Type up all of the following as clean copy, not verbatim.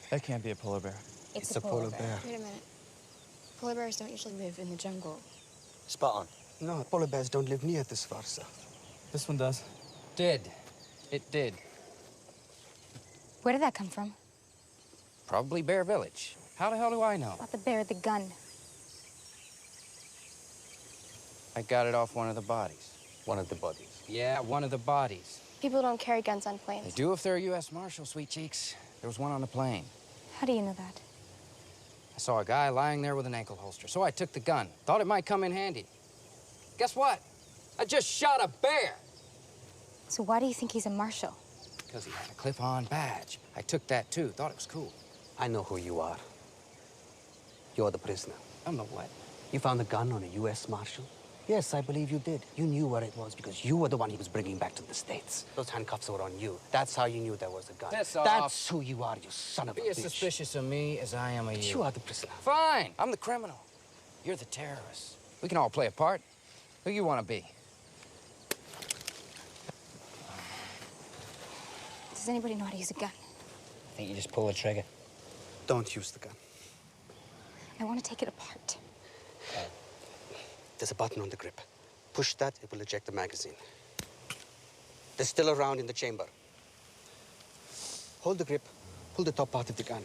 That can't be a polar bear. It's a polar bear. Wait a minute. Polar bears don't usually live in the jungle. Spot on. No, polar bears don't live near this far south. This one does. Did. It did. Where did that come from? Probably Bear Village. How the hell do I know? About the bear, the gun. I got it off one of the bodies. One of the bodies. Yeah, one of the bodies. People don't carry guns on They planes. do if they're a U.S. Marshal, sweet cheeks. There was one on the plane. How do you know that? I saw a guy lying there with an ankle holster, so I took the gun. Thought it might come in handy. Guess what? I just shot a bear! So why do you think he's a marshal? Because he had a clip-on badge. I took that, too. Thought it was cool. I know who you are. You're the prisoner. I'm the what? You found the gun on a U.S. Marshal? Yes, I believe you did. You knew where it was because you were the one he was bringing back to the States. Those handcuffs were on you. That's how you knew there was a gun. Piss off. That's who you are, you son of a Be as bitch. suspicious of me as I am of you. You are the prisoner. Fine. I'm the criminal. You're the terrorist. We can all play a part. Who you want to be? Does anybody know how to use a gun? I think you just pull the trigger. Don't use the gun. I want to take it apart. There's a button on the grip. Push that, it will eject the magazine. They're still around in the chamber. Hold the grip, pull the top part of the gun.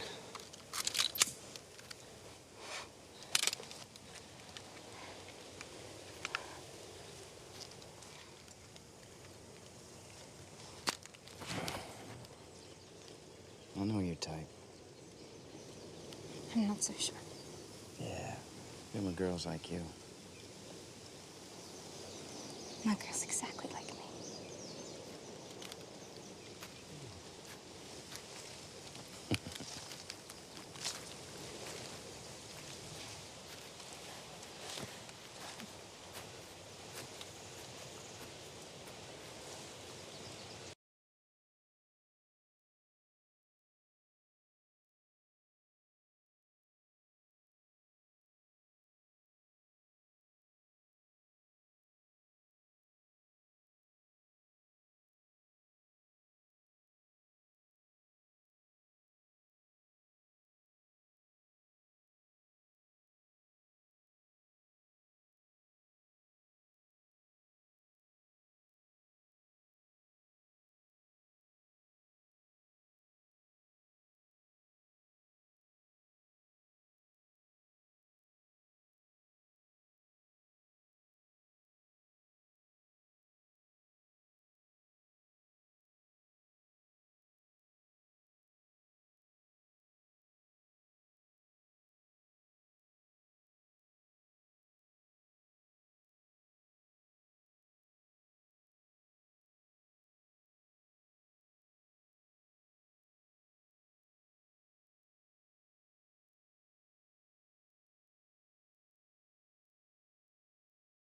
I know your type. I'm not so sure. Yeah. Them are girls like you. My girl's exactly like